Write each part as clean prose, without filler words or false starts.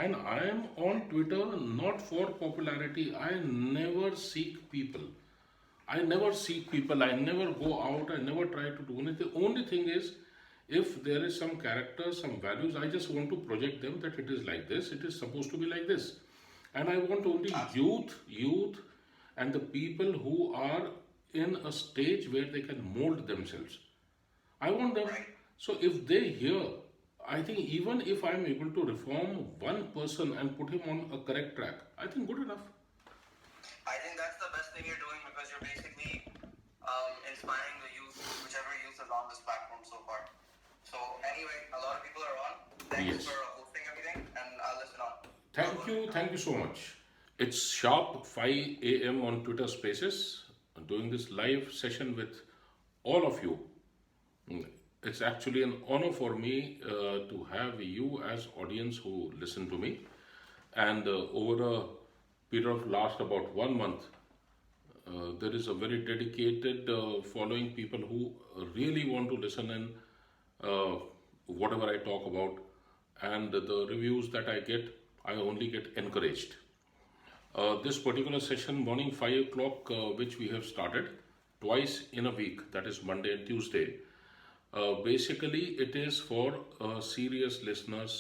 And I am on Twitter not for popularity. I never seek people. I never seek people. I never go out. I never try to do anything. The only thing is, if there is some character, some values, I just want to project them that it is like this. It is supposed to be like this, and I want only youth, and the people who are in a stage where they can mold themselves. I want them. Right. So if they hear, I think even if I'm able to reform one person and put him on a correct track, I think good enough. I think that's the best thing you're doing because you're basically inspiring the youth, whichever youth is on this platform so far. So anyway, a lot of people are on. Thanks Yes. for hosting everything, and I'll listen on. Thank you so much. It's sharp 5 a.m. on Twitter Spaces. I'm doing this live session with all of you. Mm, It's actually an honor for me to have you as audience who listen to me. And over a period of last about 1 month, there is a very dedicated following people who really want to listen in whatever I talk about, and the reviews that I get, I only get encouraged. This particular session, morning 5 o'clock, which we have started twice in a week, that is Monday and Tuesday. Basically, it is for serious listeners,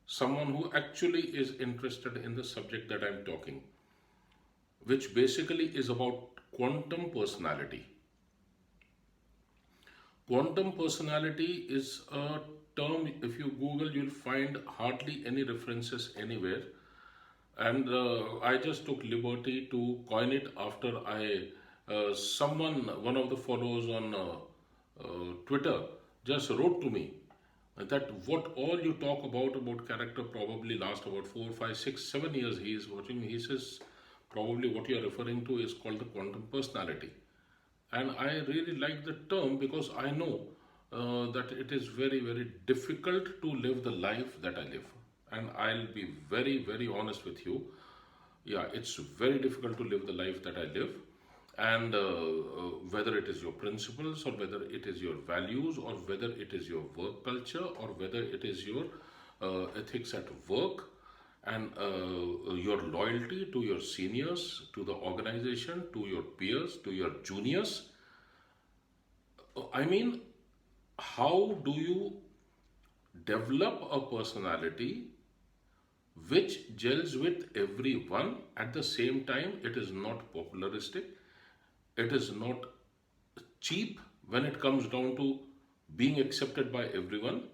someone who actually is interested in the subject that I'm talking, which basically is about quantum personality. Quantum personality is a term, if you Google, you'll find hardly any references anywhere. And I just took liberty to coin it after one of the followers on Twitter, just wrote to me that what all you talk about character probably last about 4, 5, 6, 7 years. He is watching me. He says probably what you are referring to is called the quantum personality. And I really like the term because I know that it is very, very difficult to live the life that I live. And I'll be very, very honest with you. Yeah, it's very difficult to live the life that I live. And whether it is your principles, or whether it is your values, or whether it is your work culture, or whether it is your ethics at work, and your loyalty to your seniors, to the organization, to your peers, to your juniors. I mean, how do you develop a personality which gels with everyone at the same time? It is not popularistic, it is not cheap when it comes down to being accepted by everyone,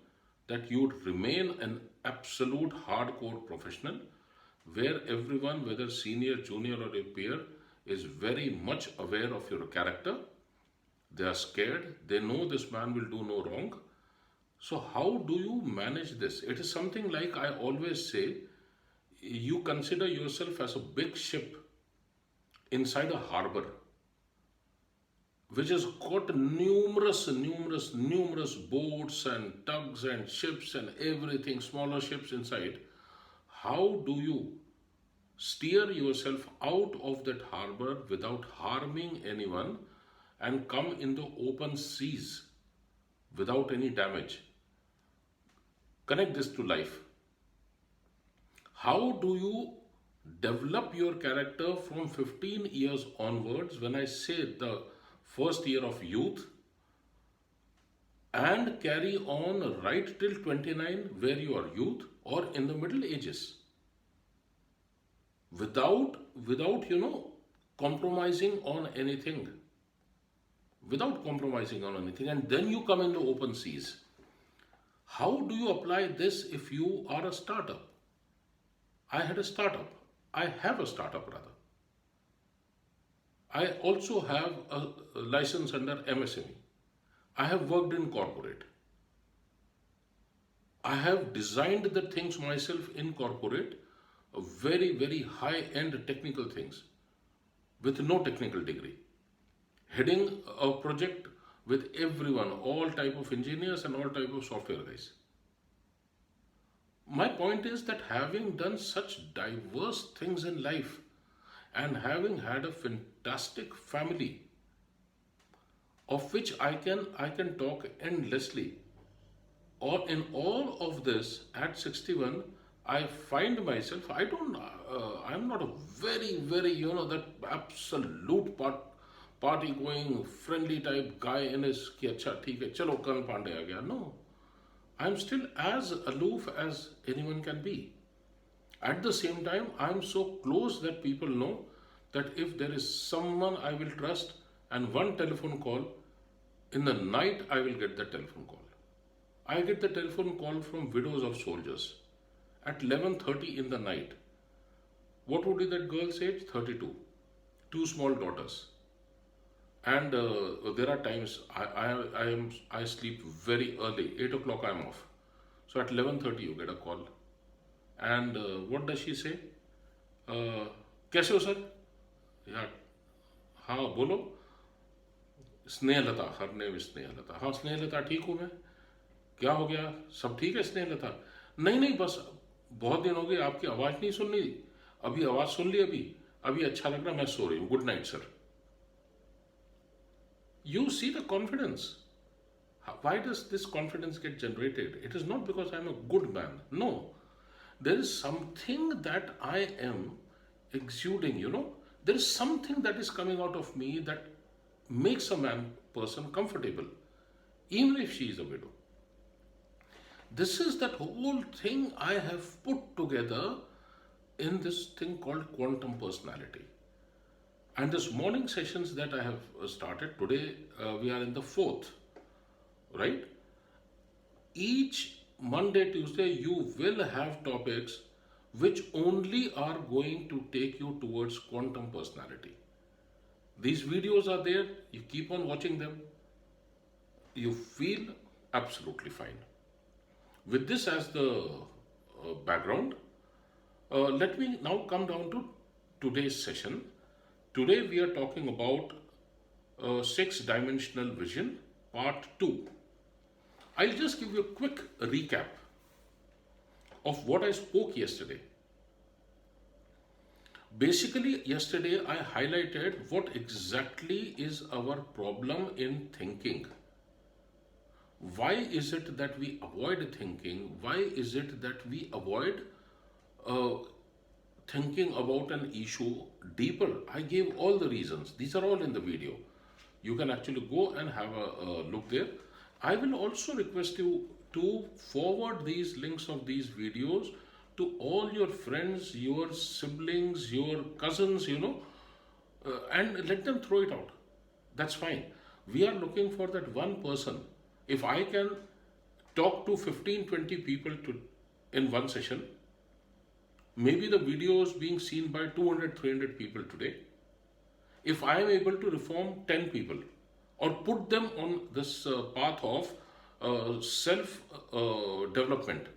that you would remain an absolute hardcore professional where everyone, whether senior, junior, or a peer, is very much aware of your character. They are scared, they know this man will do no wrong. So, how do you manage this? It is something like I always say, you consider yourself as a big ship inside a harbor, which has got numerous boats and tugs and ships and everything, smaller ships inside. How do you steer yourself out of that harbor without harming anyone and come in the open seas without any damage? Connect this to life. How do you develop your character from 15 years onwards, when I say the first year of youth, and carry on right till 29 where you are youth, or in the middle ages, without compromising on anything, and then you come in the open seas. How do you apply this if you are a startup? I had a startup. I have a startup rather. I also have a license under MSME. I have worked in corporate. I have designed the things myself in corporate, very, very high end technical things with no technical degree. Heading a project with everyone, all type of engineers and all type of software guys. My point is that having done such diverse things in life and having had a fantastic family, of which I can talk endlessly, or in all of this at 61, I find myself, I'm not a very, that absolute party going, friendly type guy in his, ki acha, theek hai, chalo, Karan Pandey aa gaya. No, I'm still as aloof as anyone can be. At the same time, I'm so close that people know that if there is someone I will trust and one telephone call, in the night I will get the telephone call. I get the telephone call from widows of soldiers at 11:30 in the night. What would be that girl's age? 32. Two small daughters. And there are times I sleep very early. 8 o'clock I'm off. So at 11:30 you get a call. And what does she say? कैसे हो sir? या हाँ बोलो. Snehlata, her name Snehlata. हाँ स्नेहलता ठीक हूँ मैं. क्या हो गया? सब ठीक है स्नेहलता? नहीं नहीं बस बहुत दिन हो गए आपकी आवाज़ नहीं सुन ली. अभी आवाज़ सुन ली अभी अच्छा लग रहा, मैं सो रही हूँ. Good night sir. You see the confidence. Why does this confidence get generated? It is not because I'm a good man. No. There is something that I am exuding. There is something that is coming out of me that makes a person comfortable, even if she is a widow. This is that whole thing I have put together in this thing called quantum personality. And this morning sessions that I have started today, we are in the 4th, right? Each Monday, Tuesday, you will have topics which only are going to take you towards quantum personality. These videos are there, you keep on watching them, you feel absolutely fine. With this as the background, let me now come down to today's session. Today we are talking about 6-dimensional vision, part 2. I'll just give you a quick recap of what I spoke yesterday. Basically, yesterday I highlighted what exactly is our problem in thinking. Why is it that we avoid thinking? Why is it that we avoid thinking about an issue deeper? I gave all the reasons. These are all in the video. You can actually go and have a look there. I will also request you to forward these links of these videos to all your friends, your siblings, your cousins, and let them throw it out. That's fine. We are looking for that one person. If I can talk to 15-20 people in one session, maybe the video is being seen by 200-300 people today. If I am able to reform 10 people or put them on this path of self-development,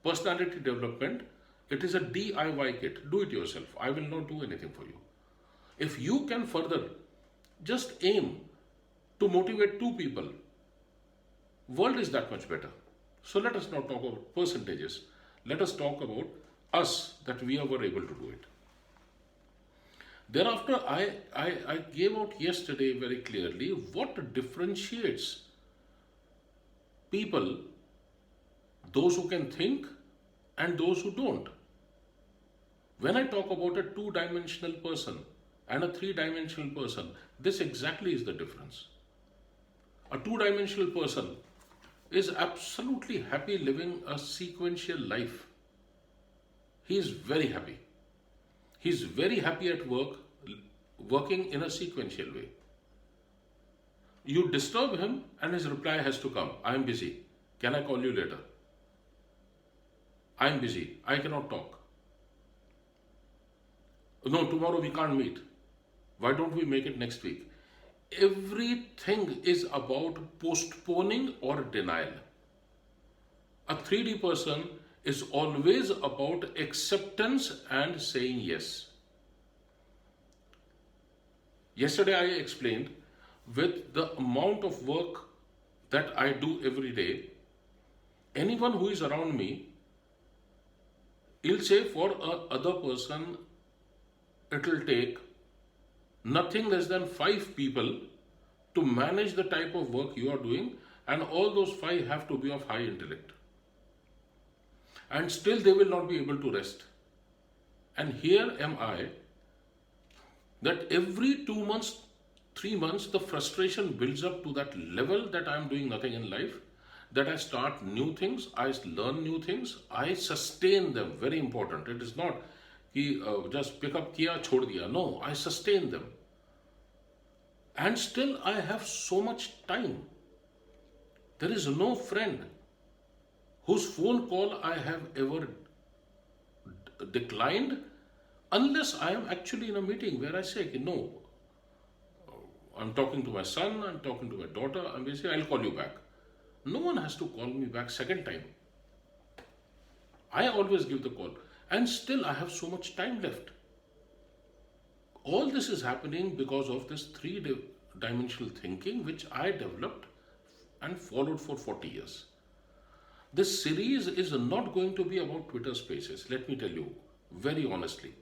personality development, it is a DIY kit. Do it yourself. I will not do anything for you. If you can further just aim to motivate 2 people, world is that much better. So let us not talk about percentages. Let us talk about us, that we were able to do it. Thereafter, I gave out yesterday very clearly what differentiates people, those who can think and those who don't. When I talk about a 2-dimensional person and a 3-dimensional person, this exactly is the difference. A 2-dimensional person is absolutely happy living a sequential life. He is very happy. He is very happy at work, working in a sequential way. You disturb him and his reply has to come. I am busy. Can I call you later? I am busy. I cannot talk. No, tomorrow we can't meet. Why don't we make it next week? Everything is about postponing or denial. A 3D person is always about acceptance and saying yes. Yesterday I explained, with the amount of work that I do every day, anyone who is around me, he'll say for a other person, it will take nothing less than 5 people to manage the type of work you are doing, and all those 5 have to be of high intellect. and still they will not be able to rest. And here am I, that every 2 months, 3 months, the frustration builds up to that level that I am doing nothing in life, that I start new things, I learn new things, I sustain them. Very important. It is not कि just pick up किया छोड़ दिया. No, I sustain them. And still I have so much time. There is no friend whose phone call I have ever declined unless I am actually in a meeting where I say, no, I'm talking to my son, I'm talking to my daughter, I'm basically, I'll call you back. No one has to call me back second time. I always give the call. And still I have so much time left. All this is happening because of this three-dimensional thinking which I developed and followed for 40 years. This series is not going to be about Twitter Spaces, let me tell you very honestly.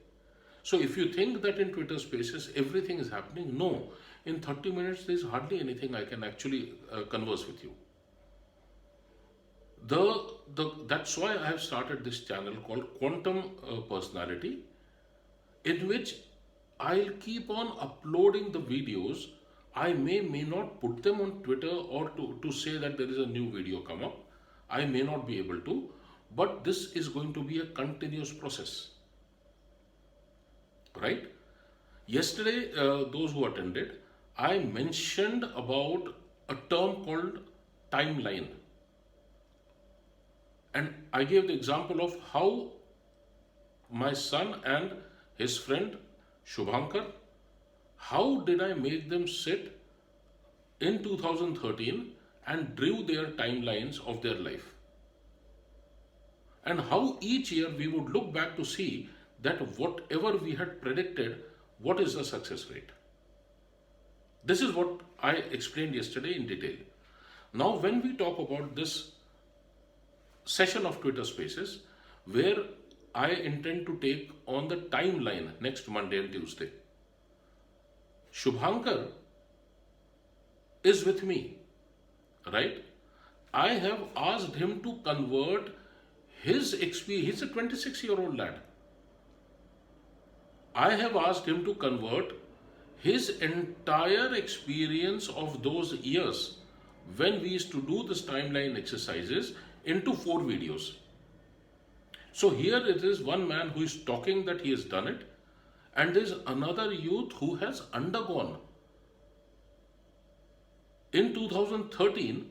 So if you think that in Twitter Spaces everything is happening, no. In 30 minutes there is hardly anything I can actually converse with you. That's why I have started this channel called Quantum Personality, in which I'll keep on uploading the videos. I may not put them on Twitter or to say that there is a new video come up. I may not be able to, but this is going to be a continuous process. Right? Yesterday, those who attended, I mentioned about a term called timeline. And I gave the example of how my son and his friend Shubhankar, how did I make them sit in 2013 and drew their timelines of their life. And how each year we would look back to see that whatever we had predicted, what is the success rate. This is what I explained yesterday in detail. Now, when we talk about this session of Twitter Spaces, where I intend to take on the timeline next Monday and Tuesday, Shubhankar is with me, right? I have asked him to convert his experience. He's a 26-year-old lad. I have asked him to convert his entire experience of those years when we used to do this timeline exercises into 4 videos. So here it is one man who is talking that he has done it, and there is another youth who has undergone. In 2013,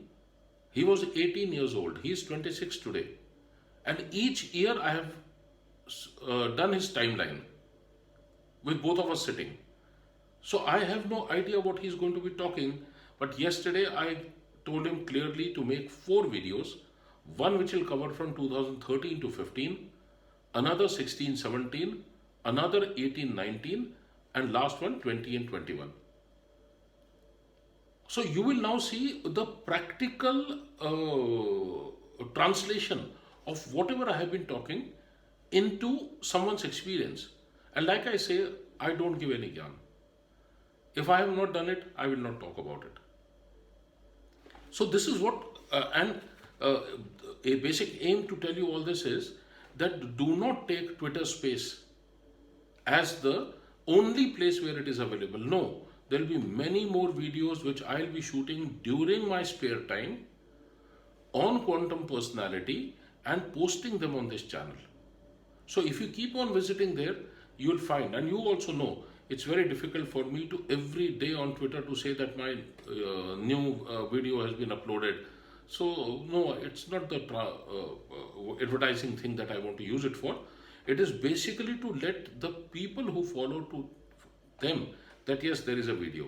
he was 18 years old. He is 26 today. And each year I have done his timeline with both of us sitting. So I have no idea what he's going to be talking. But yesterday I told him clearly to make 4 videos. One which will cover from 2013 to 15, another 16, 17, another 18, 19, and last one 20 and 21. So you will now see the practical translation of whatever I have been talking into someone's experience. And like I say, I don't give any gyan. If I have not done it, I will not talk about it. So this is what, a basic aim to tell you all this is that do not take Twitter Space as the only place where it is available. No, there will be many more videos which I will be shooting during my spare time on Quantum Personality and posting them on this channel. So if you keep on visiting there, you will find, and you also know, it's very difficult for me to every day on Twitter to say that my new video has been uploaded. So no, it's not the advertising thing that I want to use it for. It is basically to let the people who follow to them that yes, there is a video.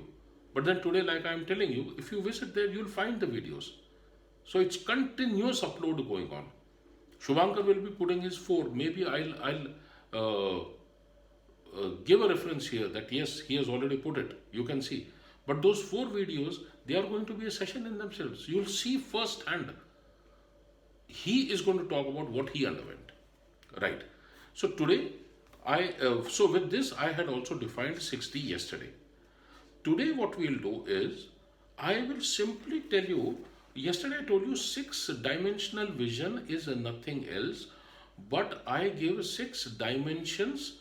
But then today, like I am telling you, if you visit there, you will find the videos. So it's continuous upload going on. Shubhankar will be putting his 4. Maybe I'll give a reference here that yes, he has already put it. You can see. But those 4 videos, they are going to be a session in themselves. You will see firsthand. He is going to talk about what he underwent. Right. So today, so with this, I had also defined 60 yesterday. Today, what we'll do is, I will simply tell you, yesterday I told you 6-dimensional vision is nothing else but I give 6 dimensions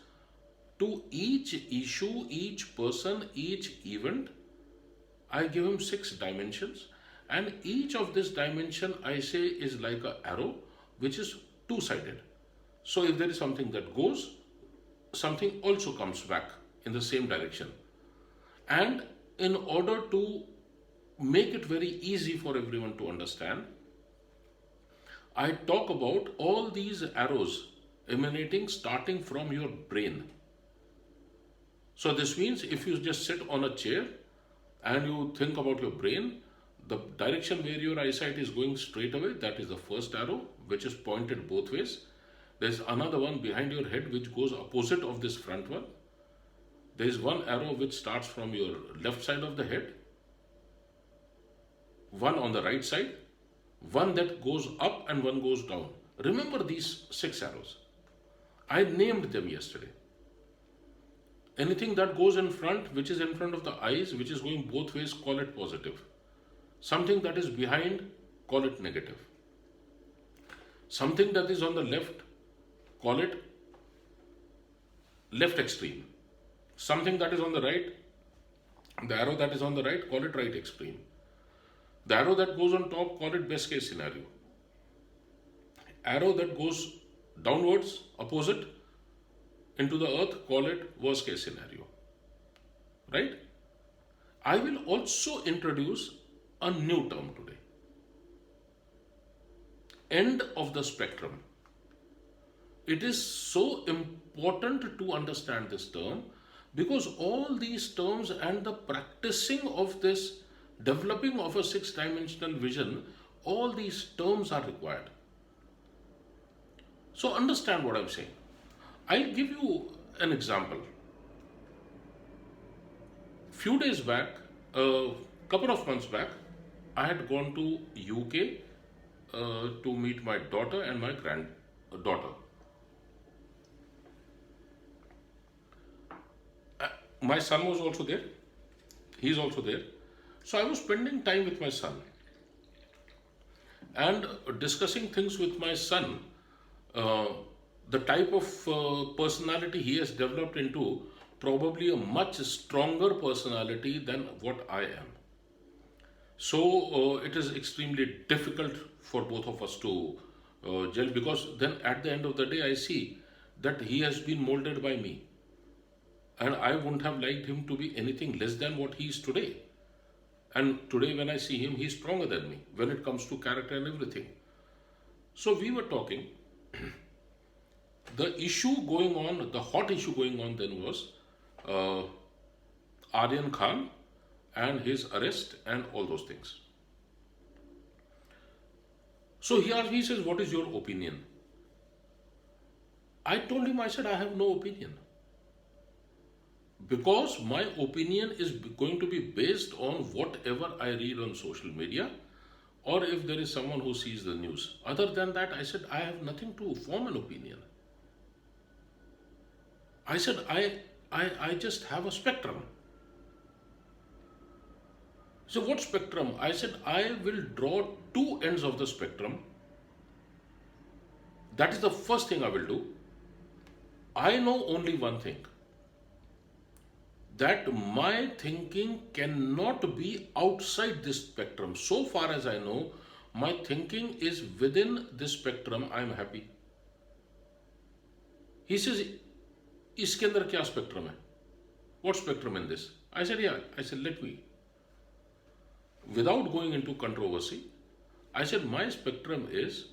to each issue, each person, each event. I give him 6 dimensions, and each of this dimension I say is like an arrow which is two-sided. So if there is something that goes, something also comes back in the same direction. And in order to make it very easy for everyone to understand, I talk about all these arrows emanating starting from your brain. So this means if you just sit on a chair and you think about your brain, the direction where your eyesight is going straight away, that is the first arrow, which is pointed both ways. There's another one behind your head which goes opposite of this front one. There is one arrow which starts from your left side of the head, one on the right side, one that goes up and one goes down. Remember these 6 arrows. I named them yesterday. Anything that goes in front, which is in front of the eyes, which is going both ways, call it positive. Something that is behind, call it negative. Something that is on the left, call it left extreme. Something that is on the right, the arrow that is on the right, call it right extreme. The arrow that goes on top, call it best case scenario. Arrow that goes downwards, opposite, into the earth, call it worst case scenario. Right? I will also introduce a new term today. End of the spectrum. It is so important to understand this term because all these terms and the practicing of this developing of a 6-dimensional vision, all these terms are required. So understand what I'm saying. I'll give you an example. Few days back, a couple of months back, I had gone to UK to meet my daughter and my granddaughter. My son was also there. He's also there. So I was spending time with my son and discussing things with my son. The type of personality he has developed into, probably a much stronger personality than what I am. So it is extremely difficult for both of us to gel, because then at the end of the day I see that he has been molded by me, and I wouldn't have liked him to be anything less than what he is today. And today when I see him, he is stronger than me when it comes to character and everything. So we were talking. The issue going on, the hot issue going on then was Aryan Khan and his arrest and all those things. So he asked me, he says, what is your opinion? I told him, I said, I have no opinion. Because my opinion is going to be based on whatever I read on social media, or if there is someone who sees the news. Other than that, I said, I have nothing to form an opinion. I said, I just have a spectrum. So what spectrum? I said, I will draw 2 ends of the spectrum. That is the first thing I will do. I know only one thing. That my thinking cannot be outside this spectrum. So far as I know, my thinking is within this spectrum. I am happy. He says, इसके अंदर क्या spectrum है? What spectrum in this? I said, yeah. I said, let me. Without going into controversy, I said, my spectrum is,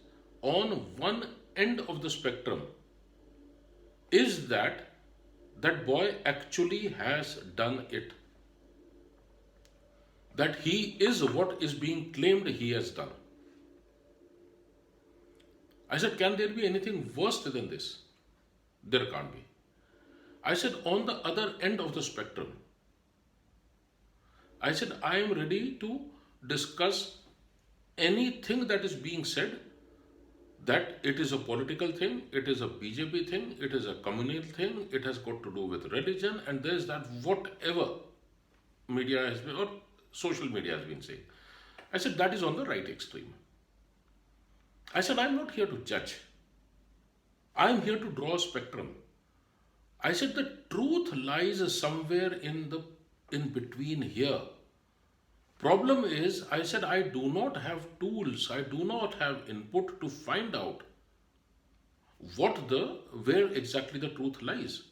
on one end of the spectrum is that boy actually has done it. That he is what is being claimed he has done. I said, can there be anything worse than this? There can't be. I said, on the other end of the spectrum, I said, I am ready to discuss anything that is being said, that it is a political thing, it is a BJP thing, it is a communal thing, it has got to do with religion, and there is that whatever media has been, or social media has been saying. I said, that is on the right extreme. I said, I am not here to judge. I'm here to draw a spectrum. I said the truth lies somewhere in between here. Problem is, I said I do not have tools, I do not have input to find out where exactly the truth lies.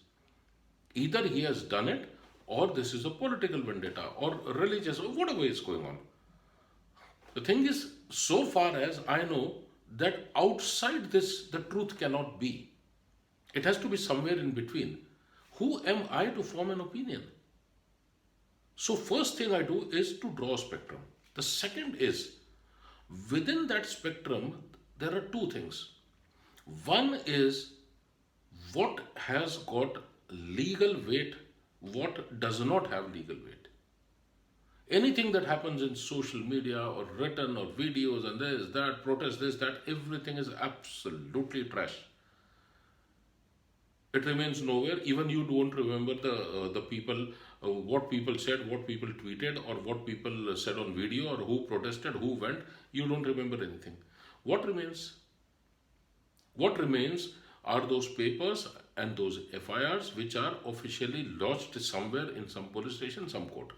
Either he has done it, or this is a political vendetta, or religious, or whatever is going on. The thing is, so far as I know, that outside this, the truth cannot be. It has to be somewhere in between. Who am I to form an opinion? So, first thing I do is to draw a spectrum. The second is, within that spectrum, there are two things. One is what has got legal weight, what does not have legal weight. Anything that happens in social media or written or videos and this, that, protest, this, that, everything is absolutely trash. It remains nowhere. Even you don't remember the people, what people said, what people tweeted, or what people said on video, or who protested, who went. You don't remember anything. What remains? What remains are those papers and those FIRs which are officially lodged somewhere in some police station, some court,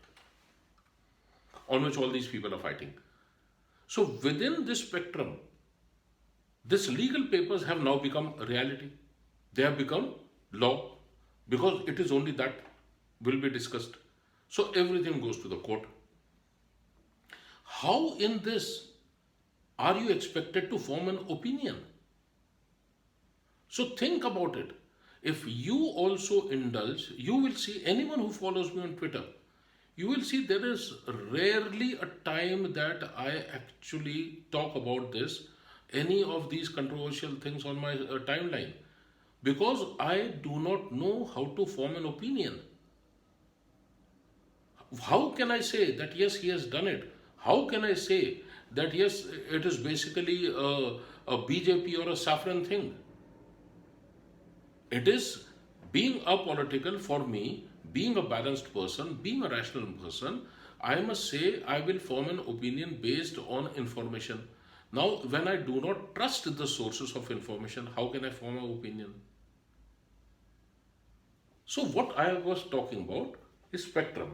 on which all these people are fighting. So within this spectrum, these legal papers have now become a reality. They have become law because it is only that will be discussed. So everything goes to the court. How in this are you expected to form an opinion? So think about it. If you also indulge, you will see anyone who follows me on Twitter, you will see there is rarely a time that I actually talk about this, any of these controversial things on my timeline, because I do not know how to form an opinion. How can I say that yes, he has done it? How can I say that yes, it is basically a BJP or a saffron thing? It is being apolitical for me, being a balanced person, being a rational person. I must say I will form an opinion based on information. Now, when I do not trust the sources of information, how can I form an opinion? So, what I was talking about is spectrum.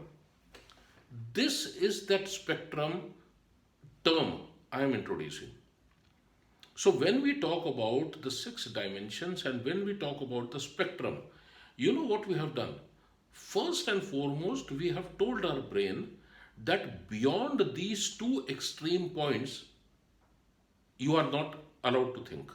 This is that spectrum term I am introducing. So, when we talk about the six dimensions and when we talk about the spectrum, you know what we have done? First and foremost, we have told our brain that beyond these two extreme points, you are not allowed to think.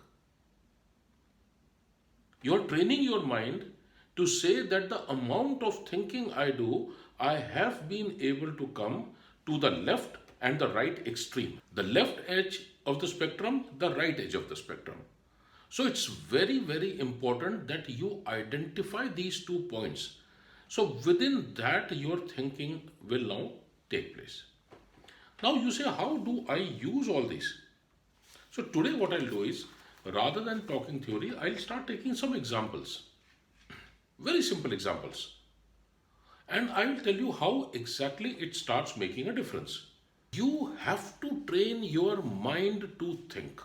You are training your mind to say that the amount of thinking I do, I have been able to come to the left and the right extreme. The left edge of the spectrum, the right edge of the spectrum. So it's very, very important that you identify these 2 points. So within that, your thinking will now take place. Now you say, how do I use all this? So today what I'll do is, rather than talking theory, I'll start taking some examples. Very simple examples. And I will tell you how exactly it starts making a difference. You have to train your mind to think.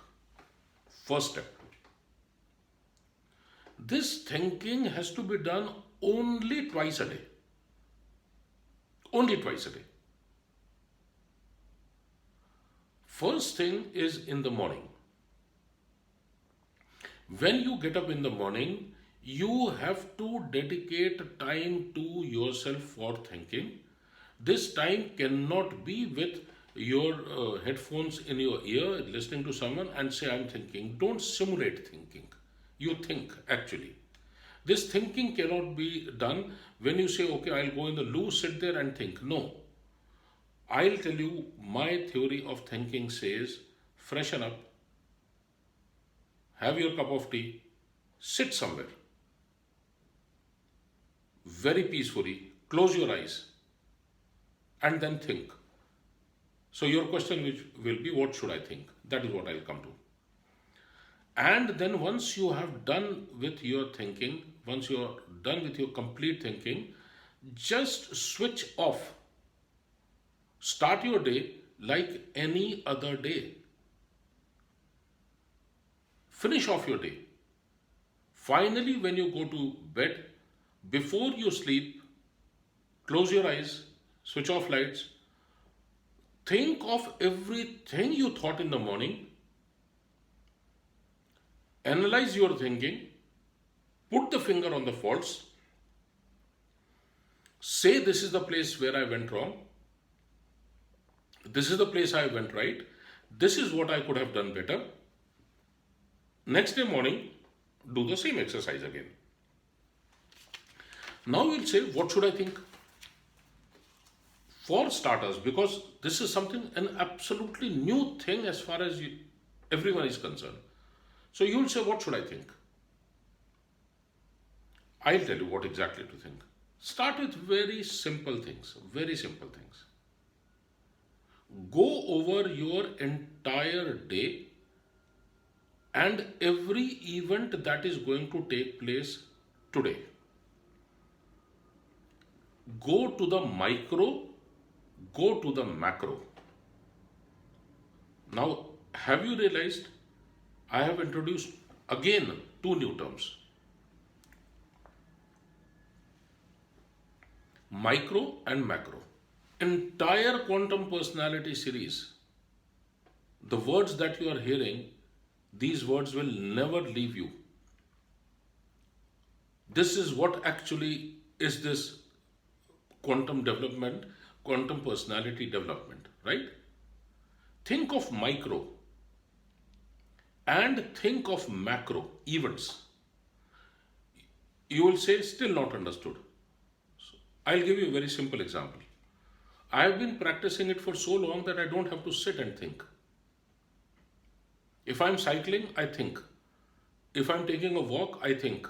First step. This thinking has to be done only twice a day. Only twice a day. First thing is in the morning. When you get up in the morning, you have to dedicate time to yourself for thinking. This time cannot be with your headphones in your ear, listening to someone and say, I'm thinking. Don't simulate thinking. You think actually. This thinking cannot be done when you say, okay, I'll go in the loo, sit there and think. No. I'll tell you, my theory of thinking says, freshen up, have your cup of tea, sit somewhere, very peacefully, close your eyes, and then think. So your question will be, what should I think? That is what I'll come to. And then once you have done with your thinking, once you are done with your complete thinking, just switch off. Start your day like any other day. Finish off your day. Finally, when you go to bed, before you sleep, close your eyes, switch off lights, think of everything you thought in the morning, analyze your thinking, put the finger on the faults, say this is the place where I went wrong, this is the place I went right, this is what I could have done better. Next day morning, do the same exercise again. Now you'll say, what should I think? For starters, because this is something, an absolutely new thing as far as everyone is concerned. So you'll say, what should I think? I'll tell you what exactly to think. Start with very simple things, very simple things. Go over your entire day and every event that is going to take place today. Go to the micro, go to the macro. Now, have you realized I have introduced again two new terms? Micro and macro. Entire quantum personality series, the words that you are hearing, these words will never leave you. This is what actually is this quantum development, quantum personality development, right? Think of micro and think of macro events. You will say, still not understood. I'll give you a very simple example. I have been practicing it for so long that I don't have to sit and think. If I'm cycling, I think. If I'm taking a walk, I think.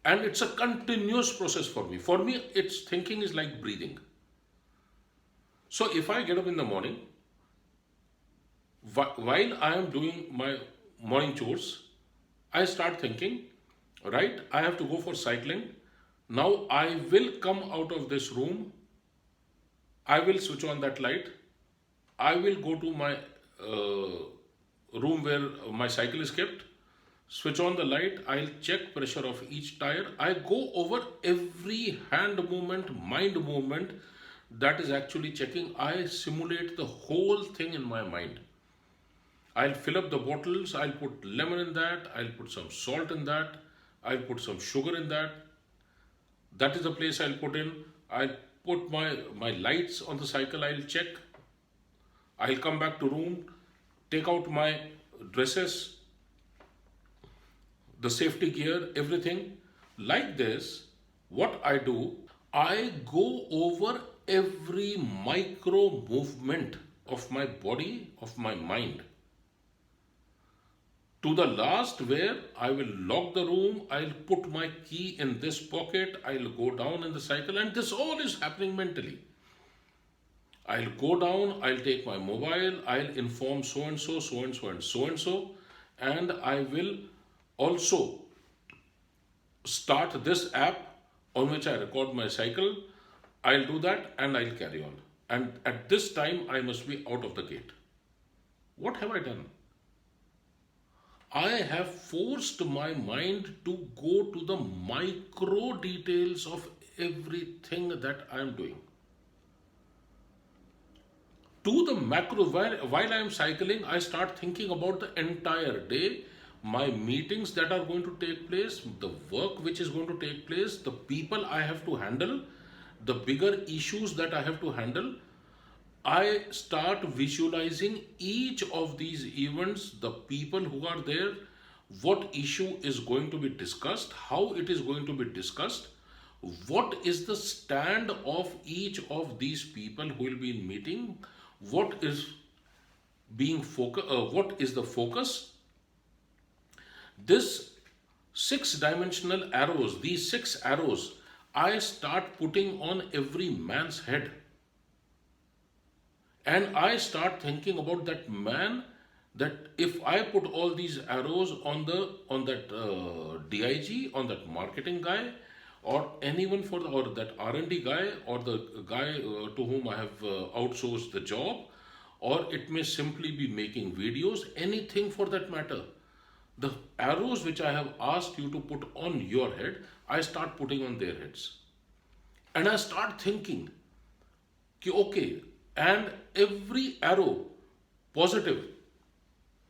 And it's a continuous process for me. For me, it's thinking is like breathing. So if I get up in the morning, while I am doing my morning chores, I start thinking, right, I have to go for cycling. Now I will come out of this room. I will switch on that light. I will go to my room where my cycle is kept. Switch on the light. I'll check pressure of each tire. I go over every hand movement, mind movement that is actually checking. I simulate the whole thing in my mind. I'll fill up the bottles. I'll put lemon in that. I'll put some salt in that. I'll put some sugar in that. That is the place I'll put in. I'll put my lights on the cycle. I'll check. I'll come back to room, take out my dresses, the safety gear, everything. Like this, what I do, I go over every micro movement of my body, of my mind. To the last where I will lock the room, I'll put my key in this pocket, I'll go down in the cycle, and this all is happening mentally. I'll go down, I'll take my mobile, I'll inform so and so, so and so, and so and so, and I will also start this app on which I record my cycle. I'll do that and I'll carry on. And at this time, I must be out of the gate. What have I done? I have forced my mind to go to the micro details of everything that I am doing. To the macro, while I am cycling, I start thinking about the entire day, my meetings that are going to take place, the work which is going to take place, the people I have to handle, the bigger issues that I have to handle. I start visualizing each of these events, the people who are there, what issue is going to be discussed, how it is going to be discussed, what is the stand of each of these people who will be in meeting, what is being what is the focus. This 6-dimensional arrows, these 6 arrows, I start putting on every man's head. And I start thinking about that man, that if I put all these arrows on that DIG, on that marketing guy, or anyone or that R&D guy, or the guy to whom I have outsourced the job, or it may simply be making videos, anything for that matter. The arrows which I have asked you to put on your head, I start putting on their heads. And I start thinking, कि okay, and every arrow positive.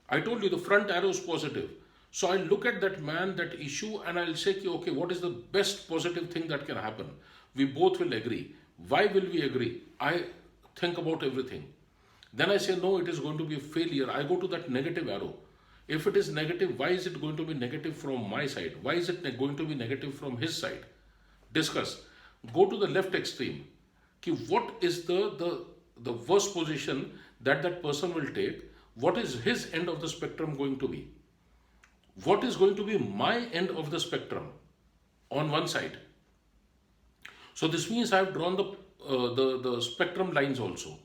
I told you the front arrow is positive. So I look at that man, that issue, and I'll say, कि, okay, what is the best positive thing that can happen? We both will agree. Why will we agree? I think about everything. Then I say, no, it is going to be a failure. I go to that negative arrow. If it is negative, why is it going to be negative from my side? Why is it going to be negative from his side? Discuss. Go to the left extreme. Ki what is the worst position that that person will take? What is his end of the spectrum going to be? What is going to be my end of the spectrum on one side? So this means I have drawn the spectrum lines also.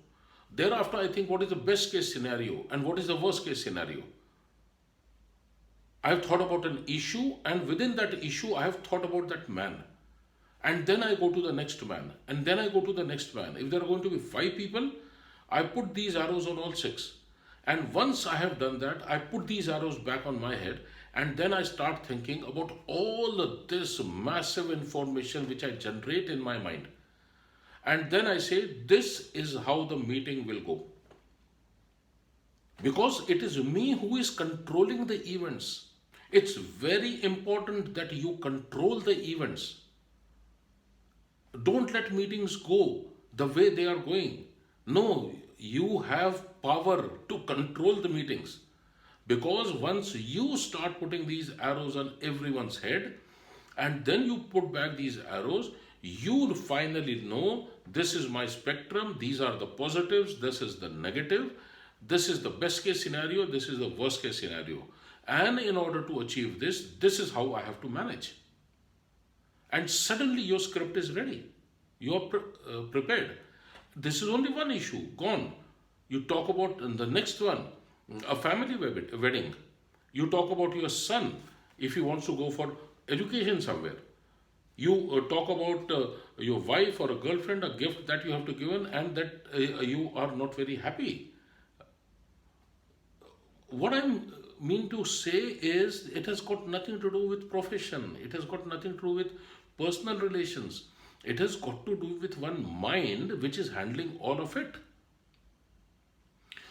Thereafter, I think what is the best case scenario and what is the worst case scenario. I have thought about an issue, and within that issue, I have thought about that man. And then I go to the next man, and then I go to the next man. If there are going to be 5 people, I put these arrows on all 6. And once I have done that, I put these arrows back on my head, and then I start thinking about all of this massive information which I generate in my mind. And then I say, this is how the meeting will go. Because it is me who is controlling the events. It's very important that you control the events. Don't let meetings go the way they are going. No, you have power to control the meetings. Because once you start putting these arrows on everyone's head, and then you put back these arrows, you'll finally know this is my spectrum, these are the positives, this is the negative, this is the best case scenario, this is the worst case scenario. And in order to achieve this, this is how I have to manage. And suddenly your script is ready. You are prepared. This is only one issue, gone. You talk about the next one, a family wedding. You talk about your son if he wants to go for education somewhere. You talk about your wife or a girlfriend, a gift that you have to give, and that you are not very happy. What I mean to say is, it has got nothing to do with profession. It has got nothing to do with personal relations. It has got to do with one mind which is handling all of it.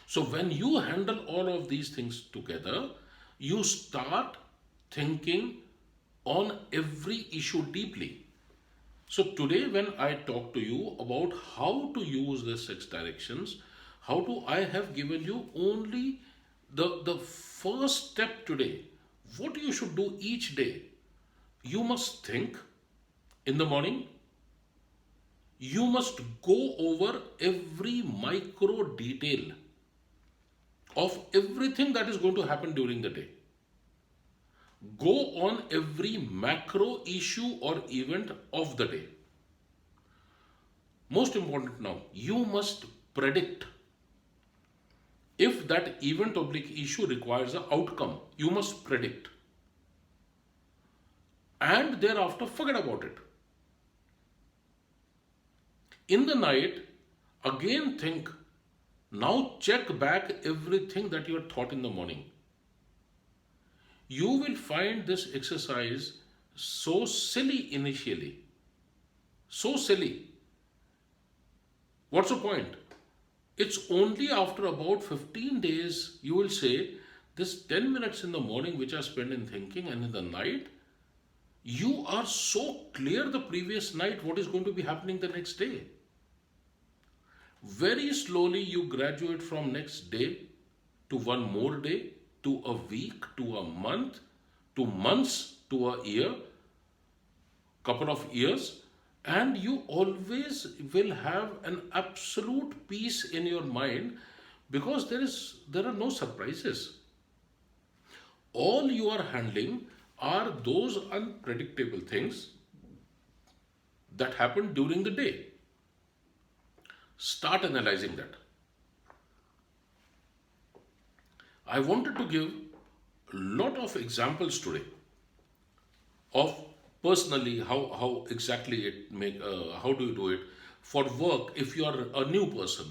So when you handle all of these things together, you start thinking on every issue deeply. So today when I talk to you about how to use the 6 directions, how do I have given you only the first step today. What you should do each day. You must think in the morning. You must go over every micro detail of everything that is going to happen during the day. Go on every macro issue or event of the day. Most important now, you must predict. If that event oblique issue requires an outcome, you must predict. And thereafter, forget about it. In the night, again think, now check back everything that you had thought in the morning. You will find this exercise so silly initially. So silly. What's the point? It's only after about 15 days you will say, this 10 minutes in the morning which I spend in thinking, and in the night, you are so clear the previous night what is going to be happening the next day. Very slowly you graduate from next day to one more day, to a week, to a month, to months, to a year, couple of years, and you always will have an absolute peace in your mind, because there are no surprises. All you are handling are those unpredictable things that happen during the day. Start analyzing that. I wanted to give a lot of examples today of personally how exactly how do you do it. For work, if you are a new person,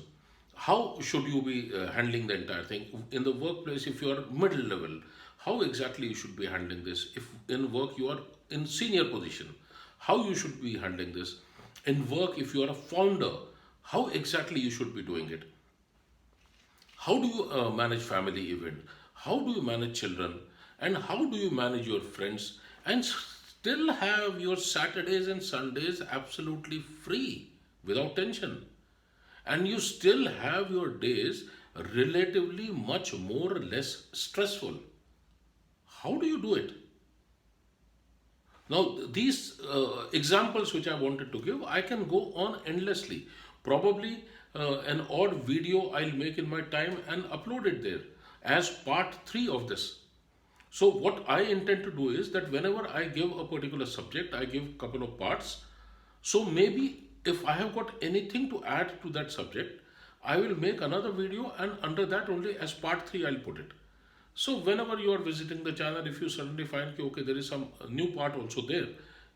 how should you be handling the entire thing? In the workplace, if you are middle level, how exactly you should be handling this. If in work you are in senior position, how you should be handling this. In work, if you are a founder, how exactly you should be doing it. How do you manage family event? How do you manage children? And how do you manage your friends and still have your Saturdays and Sundays absolutely free without tension? And you still have your days relatively much more or less stressful. How do you do it? Now, these examples which I wanted to give, I can go on endlessly. Probably an odd video I'll make in my time and upload it there as part 3 of this. So, what I intend to do is that whenever I give a particular subject, I give a couple of parts. So, maybe if I have got anything to add to that subject, I will make another video, and under that only as part 3 I'll put it. So whenever you are visiting the channel, if you suddenly find that okay, there is some new part also there,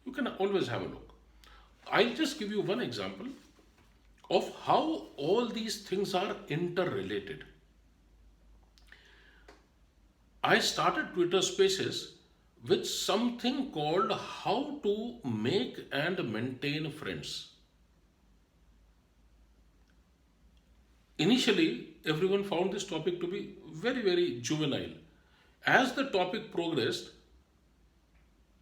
you can always have a look. I'll just give you one example of how all these things are interrelated. I started Twitter Spaces with something called how to make and maintain friends. Initially, everyone found this topic to be very, very juvenile. As the topic progressed,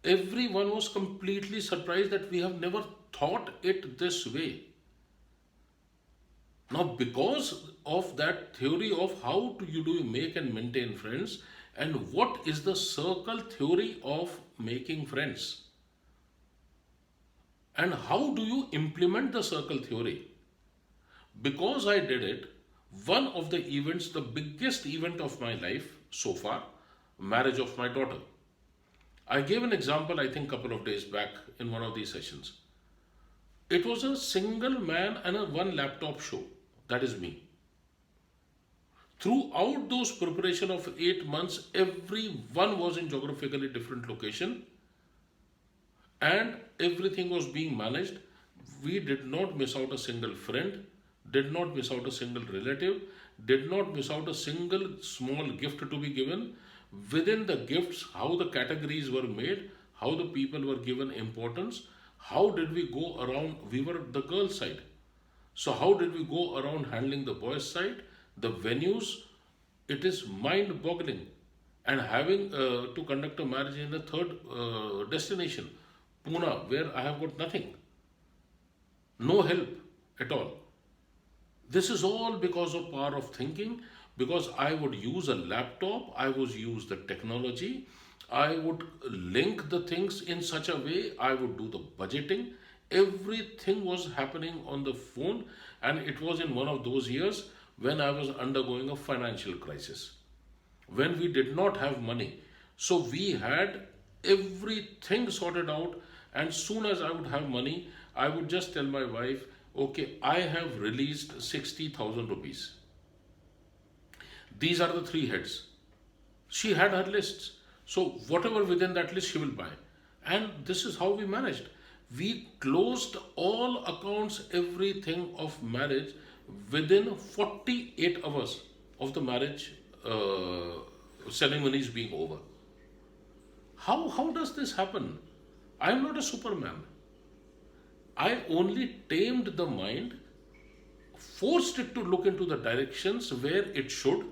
everyone was completely surprised that we have never thought it this way. Now, because of that theory of how do you make and maintain friends, and what is the circle theory of making friends, and how do you implement the circle theory? Because I did it, one of the events, the biggest event of my life so far, marriage of my daughter. I gave an example, I think, couple of days back in one of these sessions. It was a single man and a one laptop show. That is me. Throughout those preparation of 8 months, everyone was in geographically different location and everything was being managed. We did not miss out a single friend, did not miss out a single relative, did not miss out a single small gift to be given. Within the gifts, how the categories were made, how the people were given importance, how did we go around? We were the girl side. So how did we go around handling the boys side, the venues? It is mind boggling. And having to conduct a marriage in the third destination, Pune, where I have got nothing, no help at all. This is all because of power of thinking, because I would use a laptop, I would use the technology, I would link the things in such a way, I would do the budgeting. Everything was happening on the phone, and it was in one of those years when I was undergoing a financial crisis, when we did not have money. So we had everything sorted out, and soon as I would have money, I would just tell my wife, okay, I have released 60,000 rupees. These are the 3 heads. She had her lists. So whatever within that list she will buy. And this is how we managed. We closed all accounts, everything of marriage within 48 hours of the marriage ceremonies being over. How does this happen? I am not a superman. I only tamed the mind, forced it to look into the directions where it should,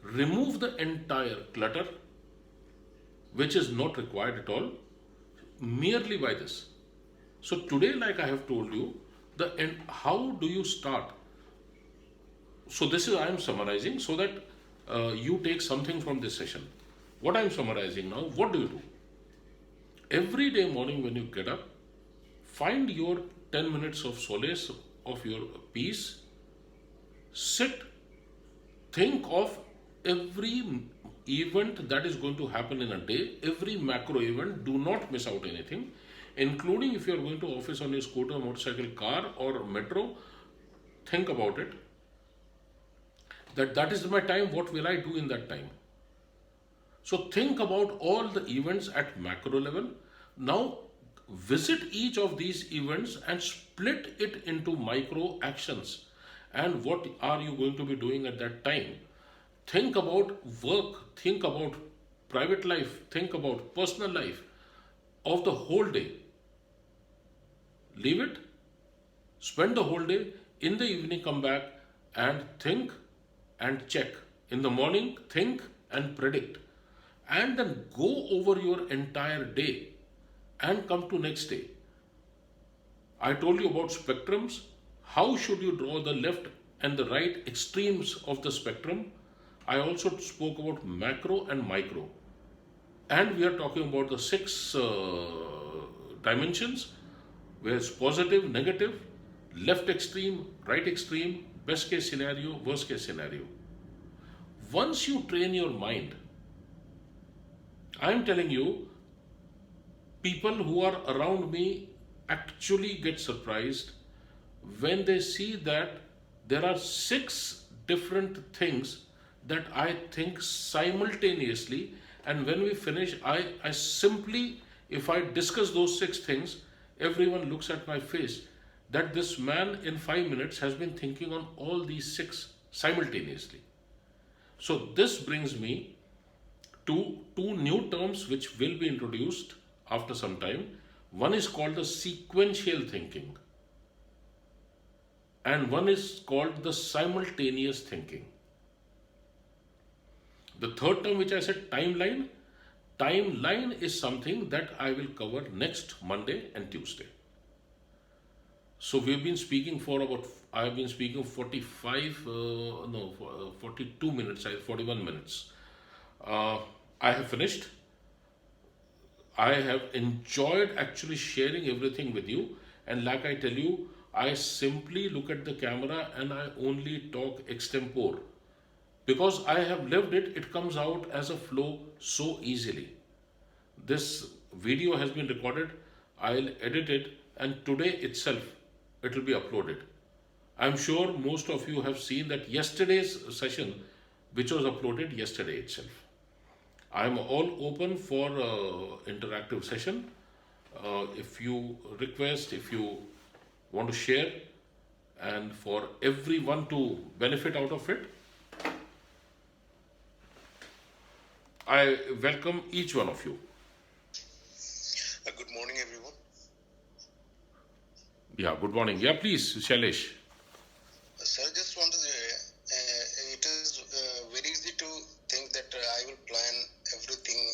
remove the entire clutter, which is not required at all, merely by this. So today, like I have told you, how do you start? So this is I am summarizing so that you take something from this session. What I am summarizing now, what do you do? Every day morning when you get up, find your 10 minutes of solace, of your peace, sit, think of every event that is going to happen in a day, every macro event, do not miss out anything, including if you are going to office on your scooter, motorcycle, car or metro, think about it. That is my time, what will I do in that time? So think about all the events at macro level. Now visit each of these events and split it into micro actions. And what are you going to be doing at that time? Think about work, think about private life, think about personal life of the whole day. Leave it, spend the whole day, in the evening come back and think and check. In the morning, think and predict. And then go over your entire day and come to next day. I told you about spectrums. How should you draw the left and the right extremes of the spectrum? I also spoke about macro and micro. And we are talking about the six dimensions, where it's positive, negative, left extreme, right extreme, best case scenario, worst case scenario. Once you train your mind, I am telling you, people who are around me actually get surprised when they see that there are six different things that I think simultaneously, and when we finish, I simply, if I discuss those six things, everyone looks at my face that this man in 5 minutes has been thinking on all these six simultaneously. So this brings me to two new terms which will be introduced after some time. One is called the sequential thinking, and one is called the simultaneous thinking. The third term, which I said, timeline. Timeline is something that I will cover next Monday and Tuesday. So we've been speaking for about, I've been speaking 42 minutes, 41 minutes. I have finished. I have enjoyed actually sharing everything with you. And like I tell you, I simply look at the camera and I only talk extempore. Because I have lived it, it comes out as a flow so easily. This video has been recorded, I'll edit it, and today itself it will be uploaded. I'm sure most of you have seen that yesterday's session, which was uploaded yesterday itself. I'm all open for interactive session. If you request, if you want to share, and for everyone to benefit out of it, I welcome each one of you. Good morning, everyone. Yeah, good morning. Yeah, please, Shailesh. Sir, just want to say, it is very easy to think that I will plan everything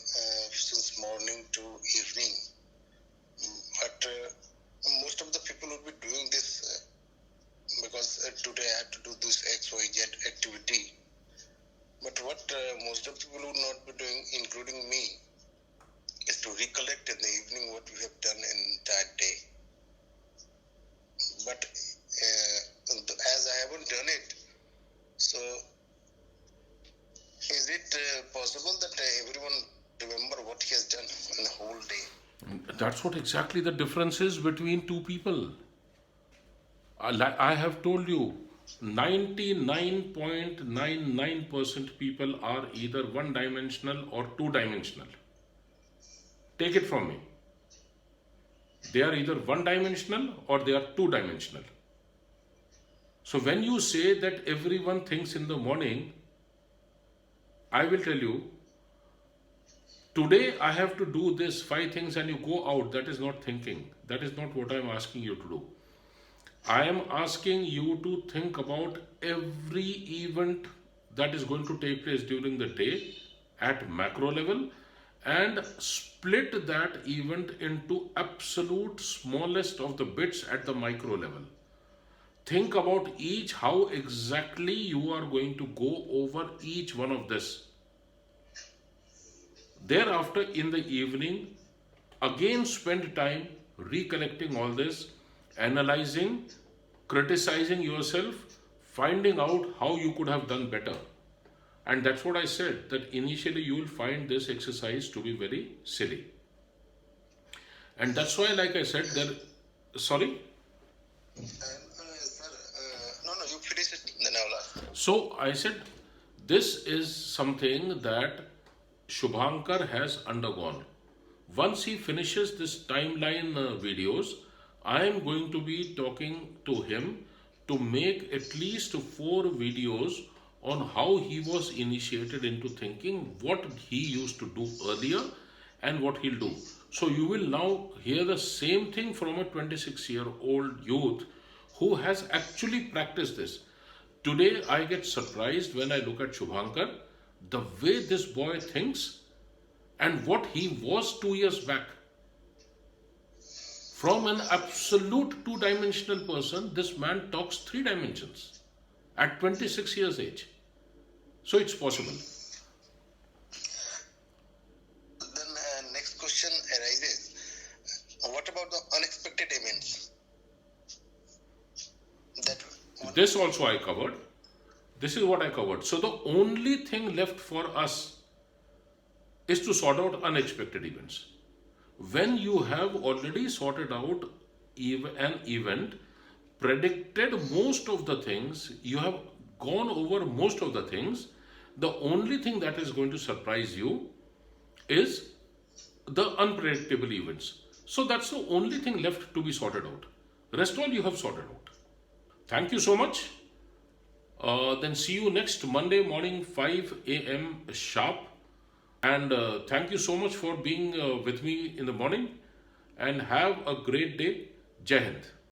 since morning to evening. But most of the people will be doing this because today I have to do this XYZ activity. But what most of the people would not be doing, including me, is to recollect in the evening what we have done in that day. But as I haven't done it, so is it possible that everyone remember what he has done in the whole day? That's what exactly the difference is between two people. I have told you, 99.99% people are either one-dimensional or two-dimensional. Take it from me. They are either one-dimensional or they are two-dimensional. So when you say that everyone thinks in the morning, I will tell you, today I have to do this 5 things and you go out. That is not thinking. That is not what I am asking you to do. I am asking you to think about every event that is going to take place during the day at macro level and split that event into absolute smallest of the bits at the micro level. Think about each, how exactly you are going to go over each one of this. Thereafter, in the evening, again spend time recollecting all this, analyzing, criticizing yourself, finding out how you could have done better. And that's what I said, that initially you will find this exercise to be very silly. And that's why, like I said, sorry? Sir, no, you finish it, then I will ask. So I said, this is something that Shubhankar has undergone. Once he finishes this timeline videos, I am going to be talking to him to make at least 4 videos on how he was initiated into thinking, what he used to do earlier, and what he'll do. So you will now hear the same thing from a 26-year-old youth who has actually practiced this. Today, I get surprised when I look at Shubhankar, the way this boy thinks and what he was 2 years back. From an absolute two-dimensional person, this man talks three dimensions at 26 years age. So it's possible. Then next question arises: what about the unexpected events? This also I covered. This is what I covered. So the only thing left for us is to sort out unexpected events. When you have already sorted out an event, predicted most of the things, you have gone over most of the things, the only thing that is going to surprise you is the unpredictable events. So that's the only thing left to be sorted out. Rest all you have sorted out. Thank you so much. Then see you next Monday morning 5 a.m. sharp. And thank you so much for being with me in the morning. And have a great day. Jai Hind.